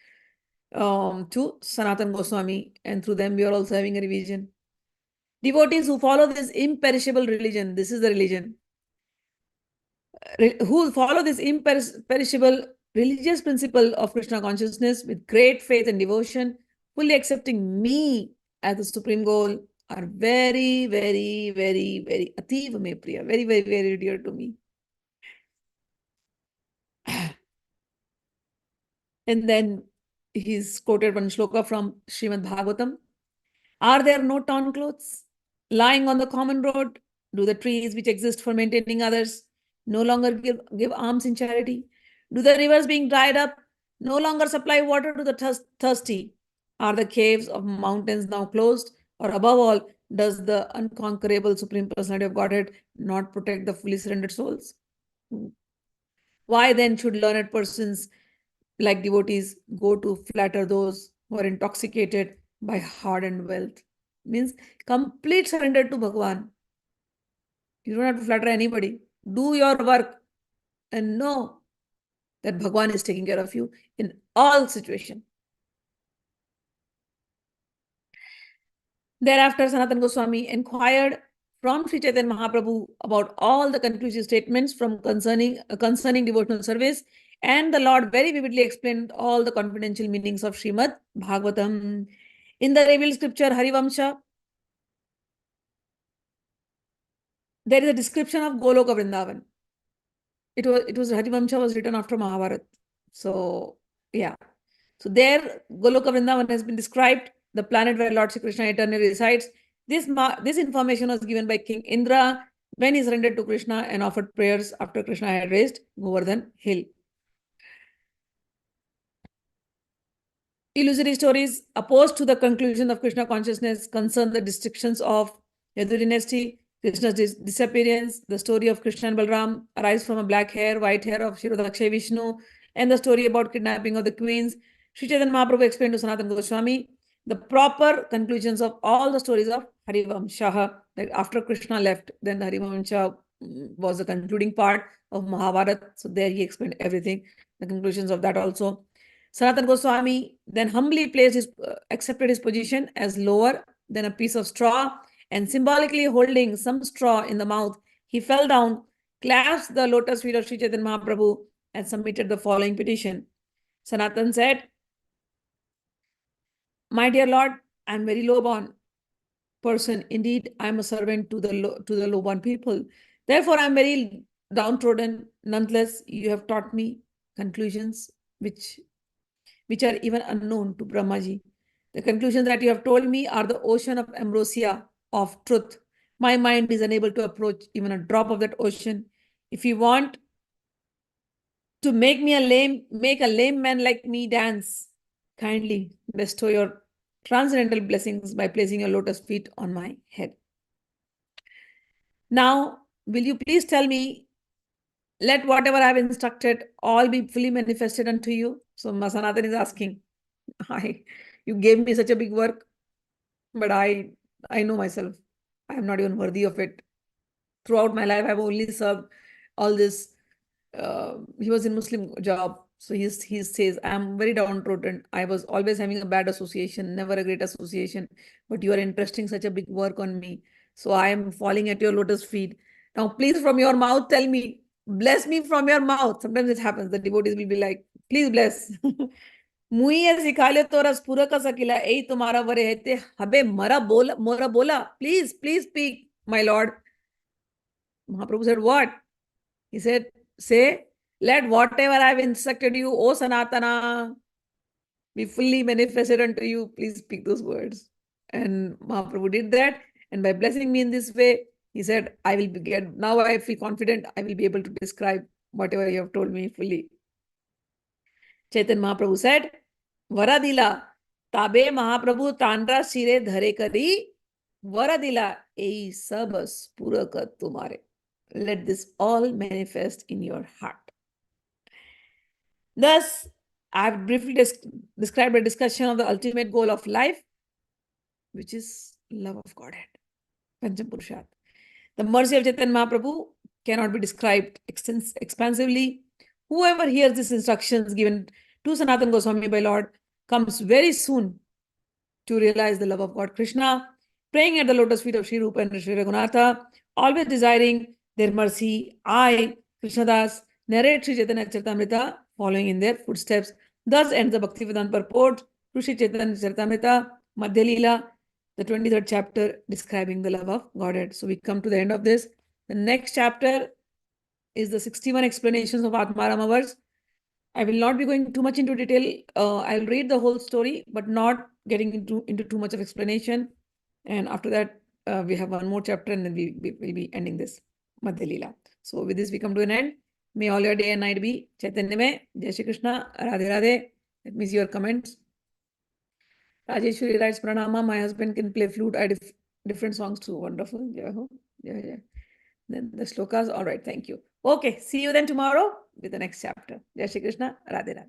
to Sanatana Goswami, and through them we are also having a revision. Devotees who follow this imperishable religion, this is the religion, who follow this imperishable religious principle of Krishna consciousness with great faith and devotion, fully accepting me as the supreme goal, are very, very, very, very ativ me priya, very, very, very dear to me. And then he's quoted one shloka from Srimad Bhagavatam. Are there no torn clothes lying on the common road? Do the trees which exist for maintaining others no longer give alms in charity? Do the rivers being dried up no longer supply water to the thirsty? Are the caves of mountains now closed? Or above all, does the unconquerable Supreme Personality of Godhead not protect the fully surrendered souls? Why then should learned persons like devotees go to flatter those who are intoxicated by hardened wealth? means complete surrender to Bhagwan. You don't have to flatter anybody. Do your work and know that Bhagwan is taking care of you in all situations. Thereafter, Sanatana Goswami inquired from Sri Chaitanya Mahaprabhu about all the conclusive statements from concerning devotional service, and the Lord very vividly explained all the confidential meanings of Srimad Bhagavatam. In the revealed scripture Harivamsha, there is a description of Goloka Vrindavan. It was Harivamsha was written after Mahabharata. So yeah. So there Goloka Vrindavan has been described, the planet where Lord Shri Krishna eternally resides. This information was given by King Indra when he surrendered to Krishna and offered prayers after Krishna had raised Govardhan hill. Illusory stories opposed to the conclusion of Krishna consciousness concern the distinctions of Yadu dynasty, Krishna's disappearance, the story of Krishna and Balram arise from a black hair, white hair of Shirodakshay Vishnu, and the story about kidnapping of the queens. Sri Chaitanya Mahaprabhu explained to Sanatana Goswami the proper conclusions of all the stories of Harivamsha. Like after Krishna left, then the Harivamsha was the concluding part of Mahabharata. So there he explained everything, the conclusions of that also. Sanatana Goswami then humbly accepted his position as lower than a piece of straw, and symbolically holding some straw in the mouth, he fell down, clasped the lotus feet of Sri Chaitanya Mahaprabhu, and submitted the following petition. Sanatan said, "My dear Lord, I am very low-born person. Indeed, I am a servant to the low-born people. Therefore, I am very downtrodden. Nonetheless, you have taught me conclusions which are even unknown to Brahmaji. The conclusions that you have told me are the ocean of ambrosia of truth. My mind is unable to approach even a drop of that ocean. If you want to make a lame man like me dance, kindly bestow your transcendental blessings by placing your lotus feet on my head. Now, will you please tell me, let whatever I have instructed all be fully manifested unto you?" So Sanatana is asking, you gave me such a big work, but I know myself. I am not even worthy of it. Throughout my life, I've only served all this. He was in Muslim job. So he says, I'm very downtrodden. I was always having a bad association, never a great association. But you are entrusting such a big work on me. So I am falling at your lotus feet. Now, please, from your mouth, tell me, bless me from your mouth. Sometimes it happens. The devotees will be like, please bless. मुइये सिखाले तो रस पूरा का सकिला ए तुम्हारा वरे हेते हबे मोरा बोला please speak my lord. Mahaprabhu said, what? He said, say, let whatever I have instructed you, O Sanatana, be fully manifested unto you. Please speak those words. And Mahaprabhu did that, and by blessing me in this way, he said, now I feel confident I will be able to describe whatever you have told me fully. Chaitanya Mahaprabhu said, Varadila, tabe Mahaprabhu tanra sire dhare kari, Varadila, ei sabas puraka tumare. Let this all manifest in your heart. Thus, I have briefly described a discussion of the ultimate goal of life, which is love of Godhead, Panchapurushat. The mercy of Chaitanya Mahaprabhu cannot be described expansively. Whoever hears these instructions given to Sanatana Goswami by Lord comes very soon to realize the love of God Krishna, praying at the lotus feet of Sri Rupa and Sri Raghunatha, always desiring their mercy. I, Krishnadas, narrate Sri Chaitanya Charitamrita, following in their footsteps. Thus ends the Bhaktivedanta purport to Sri Chaitanya Charitamrita, Madhya-lila, the 23rd chapter describing the love of Godhead. So we come to the end of this. The next chapter is the 61 explanations of Atmarama verse. I will not be going too much into detail. I'll read the whole story, but not getting into too much of explanation. And after that, we have one more chapter, and then we will be ending this Madhya-lila. So with this, we come to an end. May all your day and night be Chaitanya Mein. Jai Shri Krishna. Radhe Radhe. Let me see your comments. Rajeshwari writes, Pranama, my husband can play flute. I different songs too. Wonderful. Jai Ho. Jai Jai. Then the shlokas. All right. Thank you. Okay. See you then tomorrow with the next chapter. Jai Shri Krishna. Radhe Radhe.